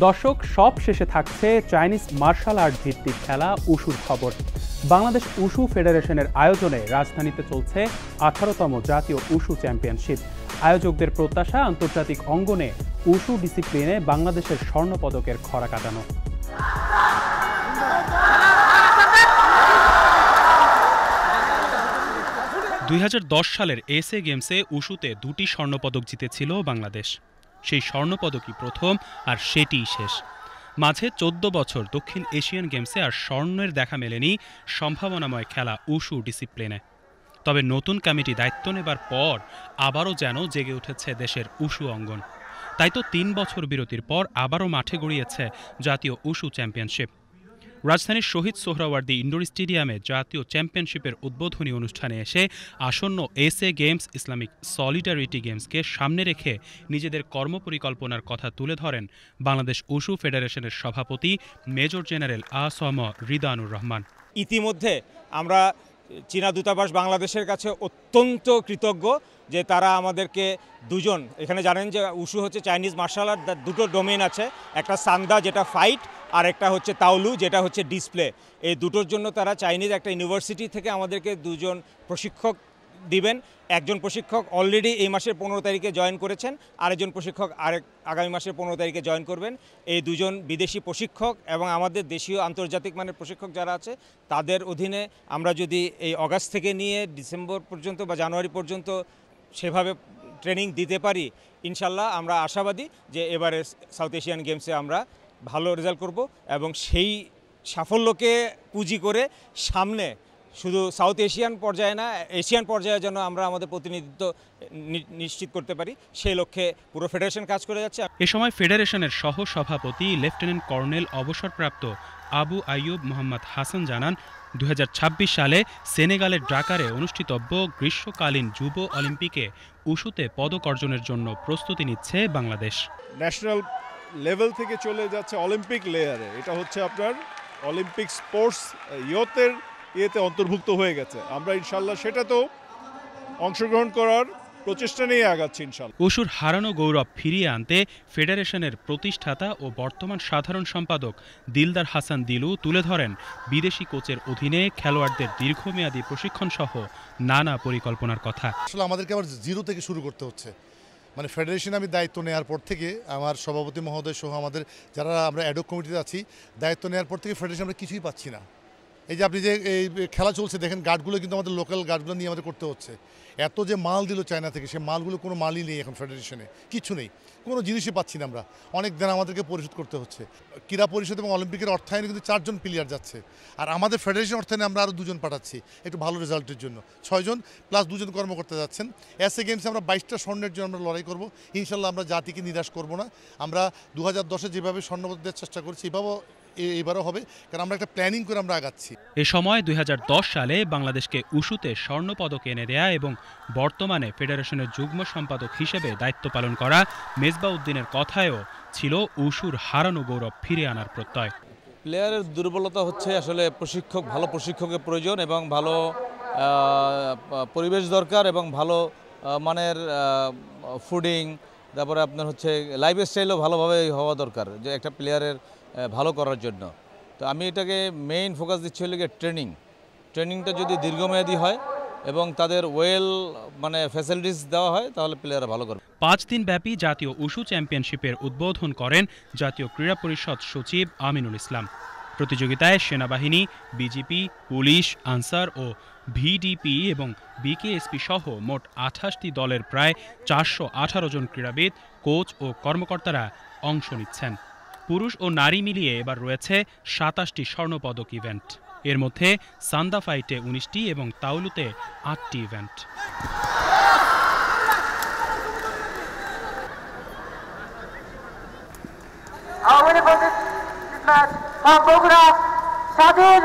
দর্শক, সব শেষে থাকছে চাইনিজ মার্শাল আর্ট ভিত্তিক খেলা উশুর খবর। বাংলাদেশ উশু ফেডারেশনের আয়োজনে রাজধানীতে চলছে 18তম জাতীয় উশু চ্যাম্পিয়নশিপ। আয়োজকদের প্রত্যাশা, আন্তর্জাতিক অঙ্গনে উশু ডিসিপ্লিনে বাংলাদেশের স্বর্ণপদকের খরা কাটানো। সালের এসএ গেমসে উশুতে 2টি স্বর্ণপদক জিতেছিল বাংলাদেশ। সেই স্বর্ণপদকই প্রথম, আর সেটিই শেষ। মাঝে 14 বছর দক্ষিণ এশিয়ান গেমসে আর স্বর্ণের দেখা মেলেনি সম্ভাবনাময় খেলা উশু ডিসিপ্লিনে। তবে নতুন কমিটি দায়িত্ব নেবার পর আবারও যেন জেগে উঠেছে দেশের উশু অঙ্গন। তাই তো 3 বছর বিরতির পর আবারও মাঠে গড়িয়েছে জাতীয় উশু চ্যাম্পিয়নশিপ। রাজধানীর শহীদ সোহরাওয়ার্দী ইনডোর স্টেডিয়ামে জাতীয় চ্যাম্পিয়নশিপের উদ্বোধনী অনুষ্ঠানে এসে আসন্ন এসএ গেমস, ইসলামিক সলিডারিটি গেমসকে সামনে রেখে নিজেদের কর্মপরিকল্পনার কথা তুলে ধরেন বাংলাদেশ উশু ফেডারেশনের সভাপতি মেজর জেনারেল আসম রিদানুর রহমান। ইতিমধ্যে আমরা চীনা দূতাবাস বাংলাদেশের কাছে অত্যন্ত কৃতজ্ঞ যে তারা আমাদেরকে দুজন, এখানে জানেন যে উশু হচ্ছে চাইনিজ মার্শাল আর্ট, দুটো ডোমেন আছে, একটা সান্দা যেটা ফাইট, আর একটা হচ্ছে তাওলু যেটা হচ্ছে ডিসপ্লে। এই দুটোর জন্য তারা চাইনিজ একটা ইউনিভার্সিটি থেকে আমাদেরকে দুজন প্রশিক্ষক দিবেন। একজন প্রশিক্ষক অলরেডি এই মাসের 15 তারিখে জয়েন করেছেন, আরেকজন প্রশিক্ষক আগামী মাসের 15 তারিখে জয়েন করবেন। এই দুজন বিদেশি প্রশিক্ষক এবং আমাদের দেশীয় আন্তর্জাতিক মানের প্রশিক্ষক যারা আছে তাদের অধীনে আমরা যদি এই অগাস্ট থেকে নিয়ে ডিসেম্বর পর্যন্ত বা জানুয়ারি পর্যন্ত সেভাবে ট্রেনিং দিতে পারি, ইনশাল্লাহ আমরা আশাবাদী যে এবারে সাউথ এশিয়ান গেমসে আমরা ভালো রেজাল্ট করব এবং সেই সাফল্যকে পুঁজি করে সামনে শুধু সাউথ এশিয়ান পর্যায়ে না, এশিয়ান পর্যায়ে যেন আমরা আমাদের প্রতিনিধিত্ব নিশ্চিত করতে পারি, সেই লক্ষ্যে পুরো ফেডারেশন কাজ করে যাচ্ছে। এ সময় ফেডারেশনের সহ সভাপতি লেফটেন্যান্ট কর্নেল অবসরপ্রাপ্ত আবু আইয়ুব মোহাম্মদ হাসান জানান, 2026 সালে সেনেগালের ডাকারে অনুষ্ঠিতব্য গ্রীষ্মকালীন যুব অলিম্পিকে উশুতে পদক অর্জনের জন্য প্রস্তুতি নিচ্ছে বাংলাদেশ। ন্যাশনাল লেভেল থেকে চলে যাচ্ছে অলিম্পিক লেয়ারে। এটা হচ্ছে আপনার অলিম্পিক স্পোর্টস ইয়তের ইয়েতে অন্তর্ভুক্ত হয়ে গেছে। আমরা ইনশাল্লাহ সেটা তো অংশগ্রহণ করার প্রচেষ্টা নিয়ে আগাচ্ছি ইনশাল্লাহ। উশুর হারানো গৌরব ফিরিয়ে আনতে ফেডারেশনের প্রতিষ্ঠাতা ও বর্তমান সাধারণ সম্পাদক দিলদার হাসান দিলু তুলে ধরেন বিদেশি কোচের অধীনে খেলোয়াড়দের দীর্ঘমেয়াদী প্রশিক্ষণ সহ নানা পরিকল্পনার কথা। আসলে আমাদেরকে আবার জিরো থেকে শুরু করতে হচ্ছে। মানে ফেডারেশনে আমি দায়িত্ব নেওয়ার পর থেকে আমার সভাপতি মহোদয় সহ আমাদের যারা আমরা অ্যাডহক কমিটিতে আছি, দায়িত্ব নেওয়ার পর থেকে ফেডারেশন আমরা কিছুই পাচ্ছি না। এই যে আপনি যে এই খেলা চলছে দেখেন, গার্ডগুলো কিন্তু আমাদের লোকাল গার্ডগুলো নিয়ে আমাদের করতে হচ্ছে। এত যে মাল দিল চায়না থেকে, সে মালগুলো কোনো মালই নেই এখন ফেডারেশনে, কিছু নেই, কোনো জিনিসই পাচ্ছি না আমরা। অনেক দিন আমাদেরকে পরিশোধ করতে হচ্ছে। ক্রীড়া পরিষদ এবং অলিম্পিকের অর্থায়নে কিন্তু 4 জন প্লেয়ার যাচ্ছে, আর আমাদের ফেডারেশন অর্থায়নে আমরা আরও 2 জন পাঠাচ্ছি একটু ভালো রেজাল্টের জন্য। 6 জন প্লাস 2 জন কর্মকর্তা যাচ্ছেন। এসএ গেমসে আমরা 22টা স্বর্ণের জন্য আমরা লড়াই করব। ইনশাল্লাহ আমরা জাতিকে নিরাশ করব না। আমরা 2010-এ যেভাবে স্বর্ণপদক দেওয়ার চেষ্টা করছি এভাবেও এবারও হবে, কারণ আমরা একটা প্ল্যানিং করে আমরা আগাচ্ছি। এ সময় 2010 সালে বাংলাদেশকে উশুতে স্বর্ণপদক এনে দেয়া এবং বর্তমানে ফেডারেশনের যুগ্ম সম্পাদক হিসেবে দায়িত্ব পালন করা মেজবাউদ্দিনের কথায়ও ছিল উশুর হারানো গৌরব ফিরে আনার প্রত্যয়। প্লেয়ারের দুর্বলতা হচ্ছে আসলে প্রশিক্ষক, ভালো প্রশিক্ষকের প্রয়োজন এবং ভালো পরিবেশ দরকার এবং ভালো মানের ফুডিং, তারপরে আপনার হচ্ছে লাইফ স্টাইলও ভালোভাবে হওয়া দরকার যে একটা প্লেয়ারের ভালো করার জন্য। তো আমি এটাকে মেইন ফোকাস দিচ্ছি হলে ট্রেনিংটা যদি দীর্ঘমেয়াদী হয় এবং তাদের ফ্যাসিলিটিস দেওয়া হয় তাহলে প্লেয়াররা ভালো করবে। 5 দিন ব্যাপী জাতীয় উশু চ্যাম্পিয়নশিপের উদ্বোধন করেন জাতীয় ক্রীড়া পরিষদ সচিব আমিনুল ইসলাম। প্রতিযোগিতায় সেনাবাহিনী, বিজিপি, পুলিশ, আনসার ও ভিডিপি এবং বিকেএসপি সহ মোট 28টি দলের প্রায় 418 জন ক্রীড়াবিদ, কোচ ও কর্মকর্তারা অংশ নিচ্ছেন। পুরুষ ও নারী মিলিয়ে এবার রয়েছে 27টি স্বর্ণপদক ইভেন্ট। এর মধ্যে সান্দা ফাইটে 19টি এবং তাওলুতে 8টি event. Our winner for this match from Bogota, Sadir